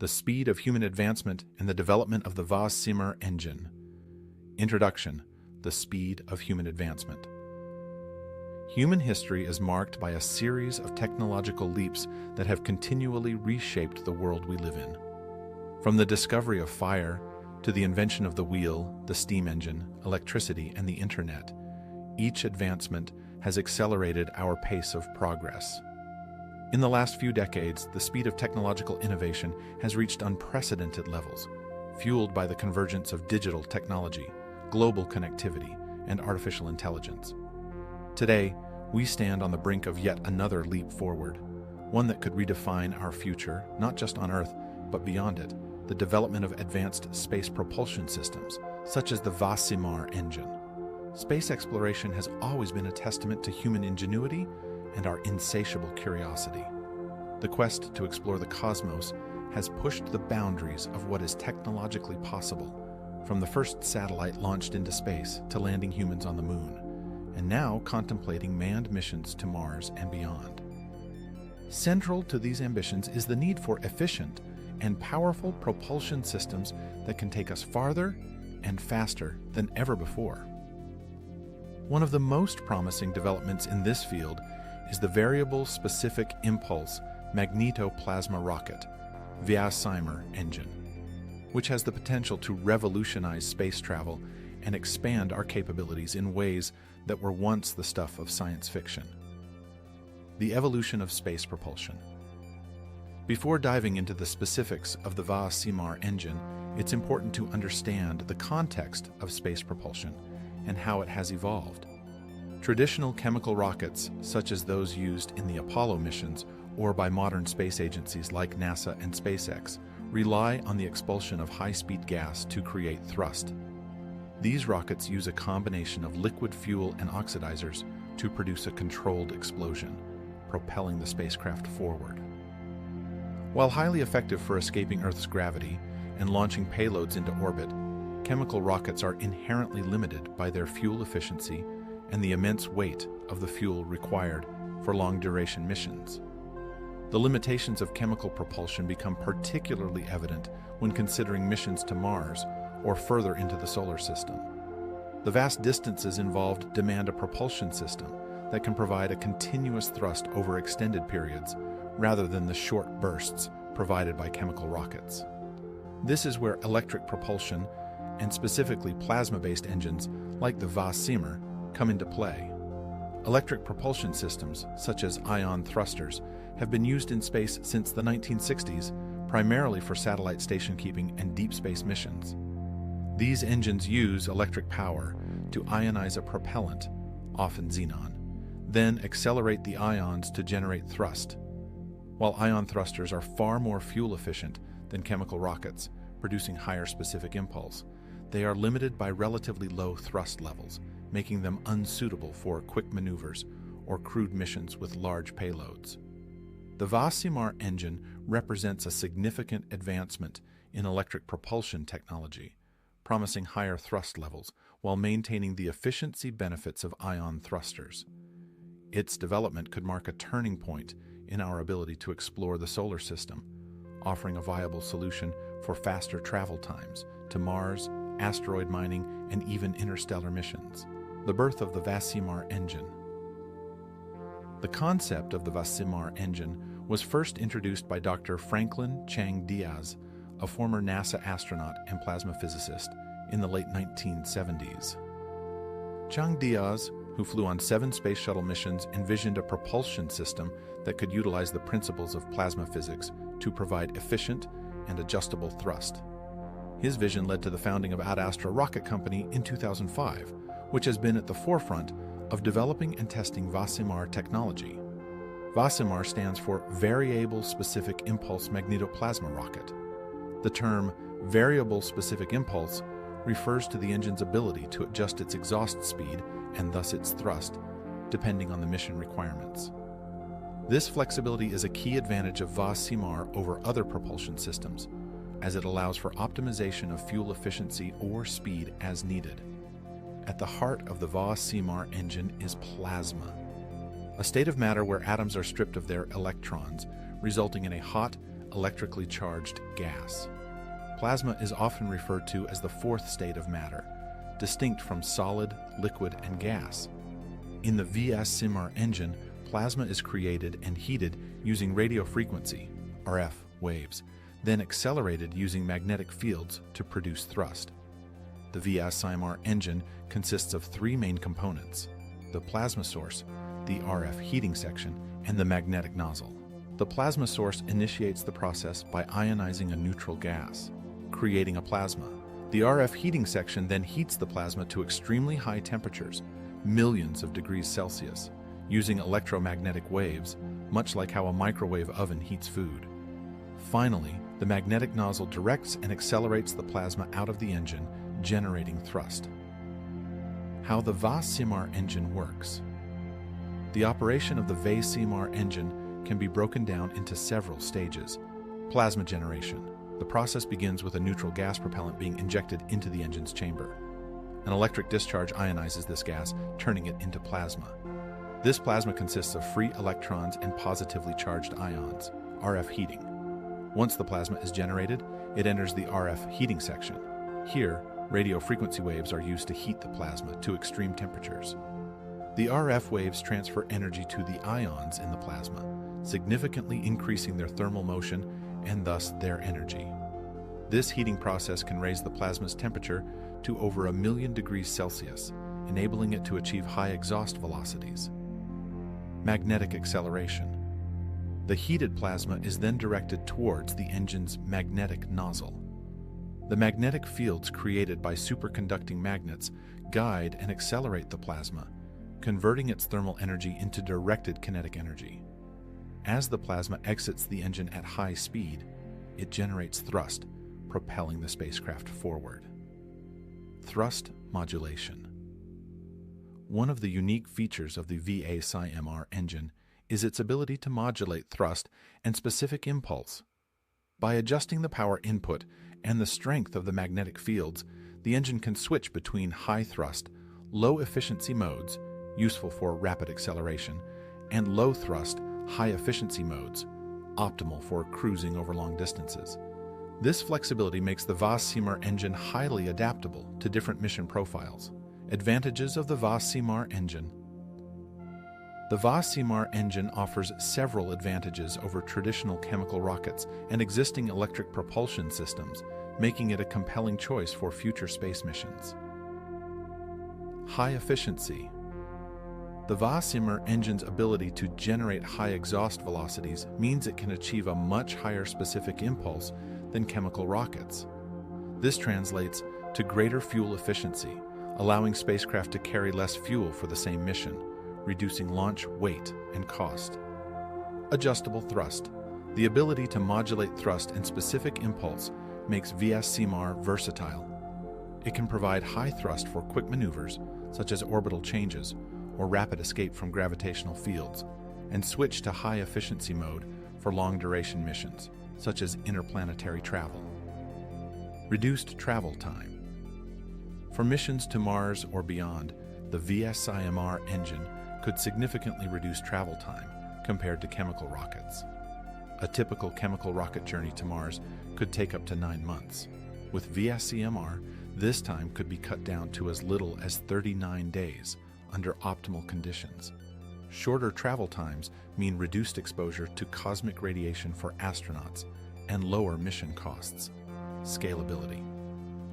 the speed of human advancement and the development of the VASIMR engine. Introduction: the speed of human advancement. Human history is marked by a series of technological leaps that have continually reshaped the world we live in. From the discovery of fire to the invention of the wheel, the steam engine, electricity, and the internet, each advancement has accelerated our pace of progress. In the last few decades, the speed of technological innovation has reached unprecedented levels, fueled by the convergence of digital technology, global connectivity, and artificial intelligence. Today, we stand on the brink of yet another leap forward, one that could redefine our future, not just on Earth, but beyond it: the development of advanced space propulsion systems, such as the VASIMR engine. Space exploration has always been a testament to human ingenuity and our insatiable curiosity. The quest to explore the cosmos has pushed the boundaries of what is technologically possible, from the first satellite launched into space to landing humans on the moon, and now contemplating manned missions to Mars and beyond. Central to these ambitions is the need for efficient and powerful propulsion systems that can take us farther and faster than ever before. One of the most promising developments in this field is the Variable Specific Impulse Magnetoplasma Rocket, VASIMR engine, which has the potential to revolutionize space travel and expand our capabilities in ways that were once the stuff of science fiction. The evolution of space propulsion. Before diving into the specifics of the VASIMR engine, it's important to understand the context of space propulsion and how it has evolved. Traditional chemical rockets, such as those used in the Apollo missions or by modern space agencies like NASA and SpaceX, rely on the expulsion of high-speed gas to create thrust. These rockets use a combination of liquid fuel and oxidizers to produce a controlled explosion, propelling the spacecraft forward. While highly effective for escaping Earth's gravity and launching payloads into orbit, chemical rockets are inherently limited by their fuel efficiency and the immense weight of the fuel required for long-duration missions. The limitations of chemical propulsion become particularly evident when considering missions to Mars or further into the solar system. The vast distances involved demand a propulsion system that can provide a continuous thrust over extended periods rather than the short bursts provided by chemical rockets. This is where electric propulsion, and specifically plasma-based engines like the VASIMR, come into play. Electric propulsion systems, such as ion thrusters, have been used in space since the 1960s, primarily for satellite station keeping and deep space missions. These engines use electric power to ionize a propellant, often xenon, then accelerate the ions to generate thrust. While ion thrusters are far more fuel efficient than chemical rockets, producing higher specific impulse, they are limited by relatively low thrust levels, making them unsuitable for quick maneuvers or crewed missions with large payloads. The VASIMR engine represents a significant advancement in electric propulsion technology, promising higher thrust levels while maintaining the efficiency benefits of ion thrusters. Its development could mark a turning point in our ability to explore the solar system, offering a viable solution for faster travel times to Mars, asteroid mining, and even interstellar missions. The birth of the VASIMR engine. The concept of the VASIMR engine was first introduced by Dr. Franklin Chang Diaz, a former NASA astronaut and plasma physicist, in the late 1970s. Chang Diaz, who flew on 7 space shuttle missions, envisioned a propulsion system that could utilize the principles of plasma physics to provide efficient and adjustable thrust. His vision led to the founding of Ad Astra Rocket Company in 2005, which has been at the forefront of developing and testing VASIMR technology. VASIMR stands for Variable Specific Impulse Magnetoplasma Rocket. The term Variable Specific Impulse refers to the engine's ability to adjust its exhaust speed and thus its thrust, depending on the mission requirements. This flexibility is a key advantage of VASIMR over other propulsion systems, as it allows for optimization of fuel efficiency or speed as needed. At the heart of the VASIMR engine is plasma, a state of matter where atoms are stripped of their electrons, resulting in a hot, electrically charged gas. Plasma is often referred to as the fourth state of matter, distinct from solid, liquid, and gas. In the VASIMR engine, plasma is created and heated using radio frequency, RF, waves, then accelerated using magnetic fields to produce thrust. The VASIMR engine consists of three main components: the plasma source, the RF heating section, and the magnetic nozzle. The plasma source initiates the process by ionizing a neutral gas, creating a plasma. The RF heating section then heats the plasma to extremely high temperatures, millions of degrees Celsius, using electromagnetic waves, much like how a microwave oven heats food. Finally, the magnetic nozzle directs and accelerates the plasma out of the engine, generating thrust. How the VASIMR engine works. The operation of the VASIMR engine can be broken down into several stages. Plasma generation. The process begins with a neutral gas propellant being injected into the engine's chamber. An electric discharge ionizes this gas, turning it into plasma. This plasma consists of free electrons and positively charged ions, RF heating. Once the plasma is generated, it enters the RF heating section. Here, radio frequency waves are used to heat the plasma to extreme temperatures. The RF waves transfer energy to the ions in the plasma, significantly increasing their thermal motion and thus their energy. This heating process can raise the plasma's temperature to over 1,000,000 degrees Celsius, enabling it to achieve high exhaust velocities. Magnetic acceleration. The heated plasma is then directed towards the engine's magnetic nozzle. The magnetic fields created by superconducting magnets guide and accelerate the plasma, converting its thermal energy into directed kinetic energy. As the plasma exits the engine at high speed, it generates thrust, propelling the spacecraft forward. Thrust modulation. One of the unique features of the VASIMR engine is its ability to modulate thrust and specific impulse. By adjusting the power input and the strength of the magnetic fields, the engine can switch between high thrust, low efficiency modes, useful for rapid acceleration, and low thrust, high efficiency modes, optimal for cruising over long distances. This flexibility makes the VASIMR engine highly adaptable to different mission profiles. Advantages of the VASIMR engine. The VASIMR engine offers several advantages over traditional chemical rockets and existing electric propulsion systems, making it a compelling choice for future space missions. High efficiency. The VASIMR engine's ability to generate high exhaust velocities means it can achieve a much higher specific impulse than chemical rockets. This translates to greater fuel efficiency, allowing spacecraft to carry less fuel for the same mission, reducing launch weight and cost. Adjustable thrust. The ability to modulate thrust and specific impulse makes VASIMR versatile. It can provide high thrust for quick maneuvers, such as orbital changes or rapid escape from gravitational fields, and switch to high efficiency mode for long-duration missions, such as interplanetary travel. Reduced travel time. For missions to Mars or beyond, the VASIMR engine could significantly reduce travel time compared to chemical rockets. A typical chemical rocket journey to Mars could take up to 9 months. With VASIMR, this time could be cut down to as little as 39 days under optimal conditions. Shorter travel times mean reduced exposure to cosmic radiation for astronauts and lower mission costs. Scalability.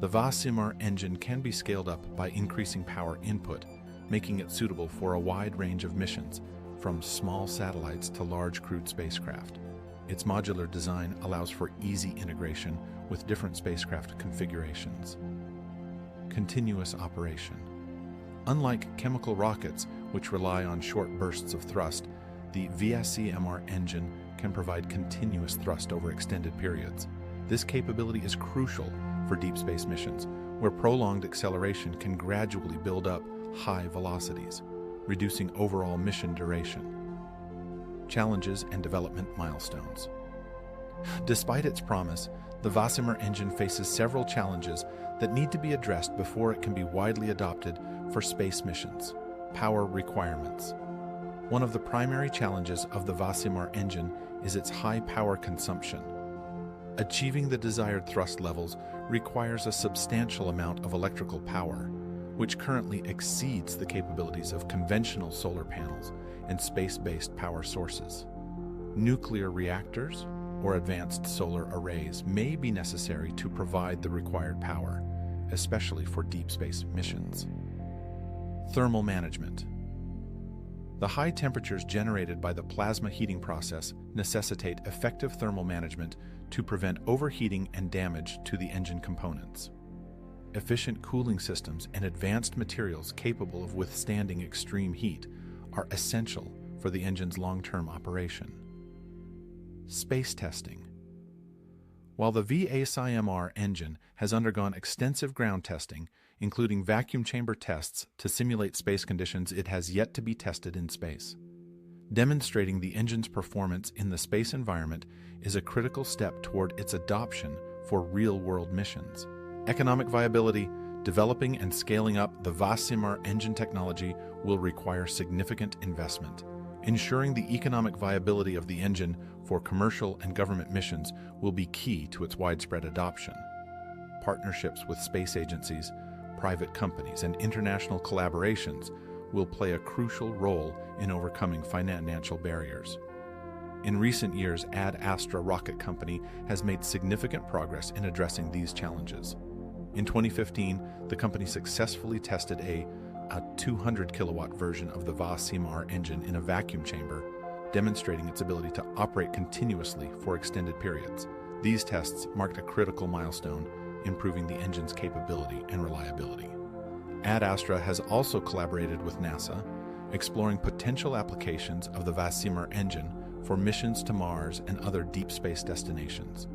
The VASIMR engine can be scaled up by increasing power input, making it suitable for a wide range of missions, from small satellites to large crewed spacecraft. Its modular design allows for easy integration with different spacecraft configurations. Continuous operation. Unlike chemical rockets, which rely on short bursts of thrust, the VASIMR engine can provide continuous thrust over extended periods. This capability is crucial for deep space missions, where prolonged acceleration can gradually build up high velocities, reducing overall mission duration. Challenges and development milestones. Despite its promise, the VASIMR engine faces several challenges that need to be addressed before it can be widely adopted for space missions. Power requirements. One of the primary challenges of the VASIMR engine is its high power consumption. Achieving the desired thrust levels requires a substantial amount of electrical power, which currently exceeds the capabilities of conventional solar panels and space-based power sources. Nuclear reactors or advanced solar arrays may be necessary to provide the required power, especially for deep space missions. Thermal management. The high temperatures generated by the plasma heating process necessitate effective thermal management to prevent overheating and damage to the engine components. Efficient cooling systems and advanced materials capable of withstanding extreme heat are essential for the engine's long-term operation. Space testing. While the VASIMR engine has undergone extensive ground testing, including vacuum chamber tests to simulate space conditions, it has yet to be tested in space. Demonstrating the engine's performance in the space environment is a critical step toward its adoption for real-world missions. Economic viability. Developing and scaling up the VASIMR engine technology will require significant investment. Ensuring the economic viability of the engine for commercial and government missions will be key to its widespread adoption. Partnerships with space agencies, private companies, and international collaborations will play a crucial role in overcoming financial barriers. In recent years, Ad Astra Rocket Company has made significant progress in addressing these challenges. In 2015, the company successfully tested a 200 kilowatt version of the VASIMR engine in a vacuum chamber, demonstrating its ability to operate continuously for extended periods. These tests marked a critical milestone, improving the engine's capability and reliability. Ad Astra has also collaborated with NASA, exploring potential applications of the VASIMR engine for missions to Mars and other deep space destinations.